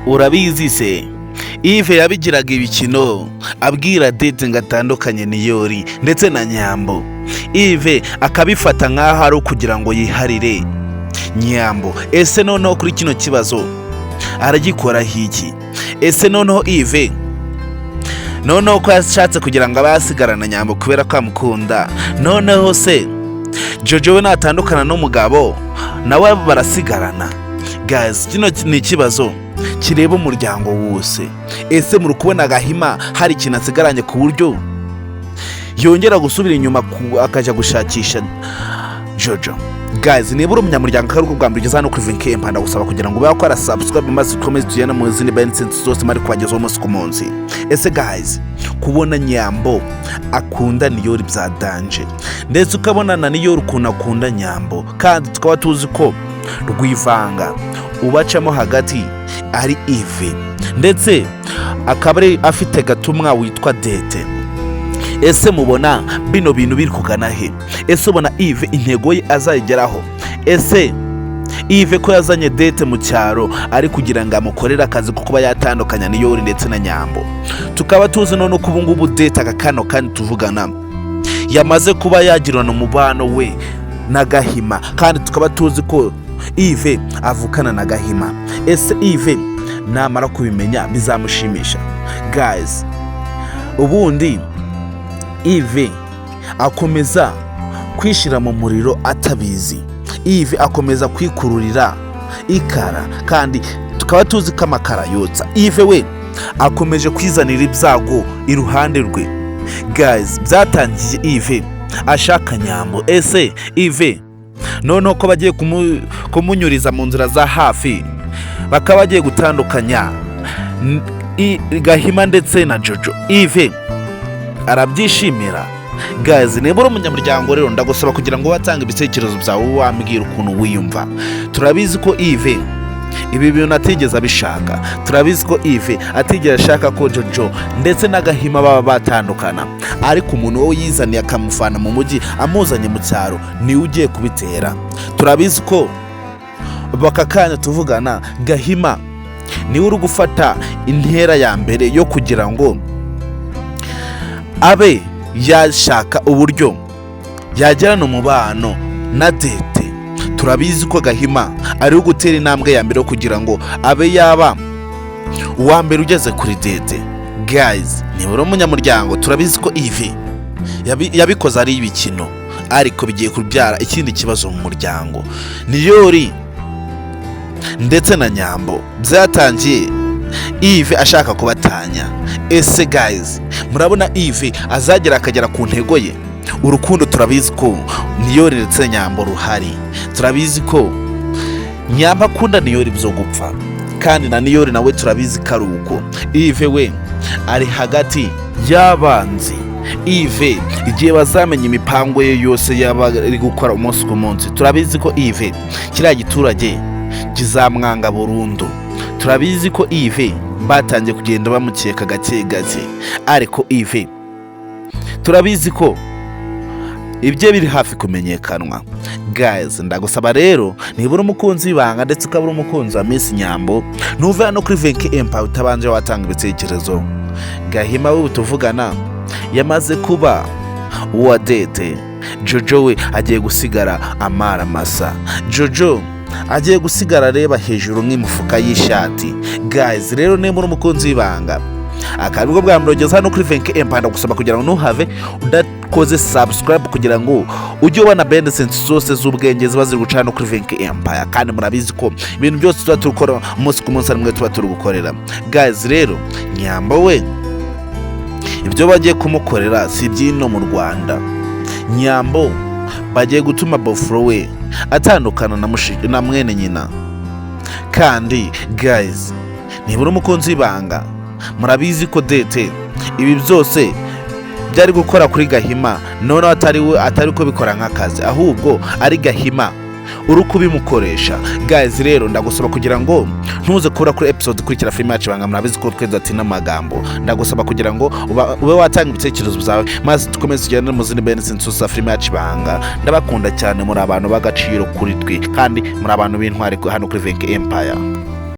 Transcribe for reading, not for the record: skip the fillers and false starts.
Urabizi se Yves yabigiraga ibikino abwira Dede ngo atandukanye Niyori ndetse na Nyambo. Yves akabifata nk'aho ari kugira ngo yiharire Nyambo. Ese noneho kuri kino kibazo aragikoraho iki? Ese noneho Yves noneho ko yashatse kugira ngo abasigarana Nyambo kubera ko amukunda, noneho se Jojo we natandukana n'umugabo nawe barasigarana? Guys, kino ni ikibazo kireba umuryango wose. Ese muri kubona Gahima hari ikintu asigaranye ku buryo yongera gusubira inyuma akajya gushakisha Jojo? Guys, niba uri umunyamuryango kandi ubwo bwambere ugeze hano kuri Vinke Empire, ndagusaba kugira ngo ube wakora subscribe maze ukomeze tujyane mu zindi benefits zose mari kubagezaho umunsi ku munsi. Ese guys, kubona Nyambo akunda Niyori bya danje, ndetse ukabona na Niyori ukuntu akunda Nyambo, kandi tukaba tuzi ko Rwivanga ubacamo hagati ari Yves, ndetse akaba afite gatumwa witwa Dede. Ese mubona bino bintu biri kugana he? Ese ubona Yves intego ye azayigeraho? Ese Yves ko yazanye Dede mu cyaro ari kugira ngo amukorere akazi ko kuba yatandukanya Niyori ndetse na Nyambo? Tukaba tuzi none ko ubungubu Dede akakano kandi tuvugana yamaze kuba yagirana umubano we na Gahima, kandi tukaba tuzi ko Yves avukana na Gahima. Ese Yves namara kubimenya bizamushimisha? Guys, ubundi Yves akomeza kwishira mu muriro atabizi. Yves akomeza kwikururira ikara, kandi tukaba tuzi ko amakara yotsa. Yves we akomeje kwizanira ibyago iruhande rwe. Guys, byatangiye Yves ashaka Nyambo. Ese Yves noneho ko bagiye kumunyuriza mu nzira za hafi, bakaba bagiye gutandukanya Gahima ndetse na Jojo, Yves arabyishimira? Guys, niba uri umunyamuryango rero ndagusaba kugira ngo watange ibitekerezo byawe, wambwira ukuntu wiyumva. Turabizi ko Yves ibi bintu atigeze abishaka. Turabizi ko Yves atigeze ashaka ko Jojo ndetse na Gahima baba batandukana, ariko umuntu wowe yizaniye akamufana mu mujyi amuzanye mu cyaro niwe ugiye kubitera. Turabizi ko bakakanya tuvugana Gahima niwe uri gufata intera ya mbere yo kugira ngo abe yashaka uburyo yagirana umubano na Dede. Turabizi ko Gahima ari gutera intambwe ya mbere kugira ngo abe yaba uwa mbere ugeze kuri Dede. Guys, niba uri umunyamuryango turabizi ko Yves yabikoze ari ibikino, ariko bigiye kubyara ikindi kibazo mu muryango. Niyori ndetse na Nyambo byatangiye Yves ashaka kubatanya. Ese guys, murabona Yves azagera akagera ku ntego ye? Urukundo turabizi ko Niyori ndetse Nyambo ruhari. Turabizi ko Nyambo akunda Niyori byo gupfa, kandi na Niyori nawe turabizi ko ari uko. Yves we ari hagati y'abanzi. Yves igihe bazamenya imipango ye yose yaba ari gukora umunsi ku munsi, turabizi ko Yves kiriya giturage kizamwanga burundu. Turabizi ko Yves batangiye kugenda bamukeka gake gake, ariko Yves turabizi ko ibyo biri hafi kumenyekanwa. Guys, ndagusaba rero niba uri umukunzi w'ibanga ndetse ukaba uri umukunzi wa Miss Nyambo, ntuve hano kuri Vinke Empire utabanje watanga ibitekerezo. Gahima we tuvugana yamaze kuba uwa Dede. Jojo we agiye gusigara amara masa. Jojo agiye gusigara reba hejuru nk'imufuka y'ishati. Guys, rero niba uri umukunzi w'ibanga akabwo bwa murogeza hano kuri Vinke Empire, ndagusaba kugira ngo ntuhave udakoze subscribe kugira ngo ujye ubona benefits zose z'ubwenge ziba ziri guca hano kuri Vinke Empire. Kandi murabizi ko ibintu byose tuba turukora umunsi ku munsi arimwe tuba turi gukorera. Guys, rero Nyambo we ibyo bagiye kumukorera si iby'ino mu Rwanda. Nyambo bagiye gutuma bofro we atandukana na mwene nyina. Kandi guys, niba uri umukunzi w'ibanga murabizi ko Dede ibi byose byari gukora kuri Gahima, none atari ko bikora nk'akazi, ahubwo ari Gahima uri kubimukoresha. Guys, rero ndagusaba kugira ngo ntuze kubura kuri episode ikurikira filime yacu Ibanga. Murabizi ko twese ati n'amagambo. Ndagusaba kugira ngo ube watanga ibitekerezo byawe maze tukomeze tugende mu zindi benefits za filime yacu Ibanga. Ndabakunda cyane, muri abantu b'agaciro kuri twe, kandi muri abantu b'intwari hano kuri Vinke Empire.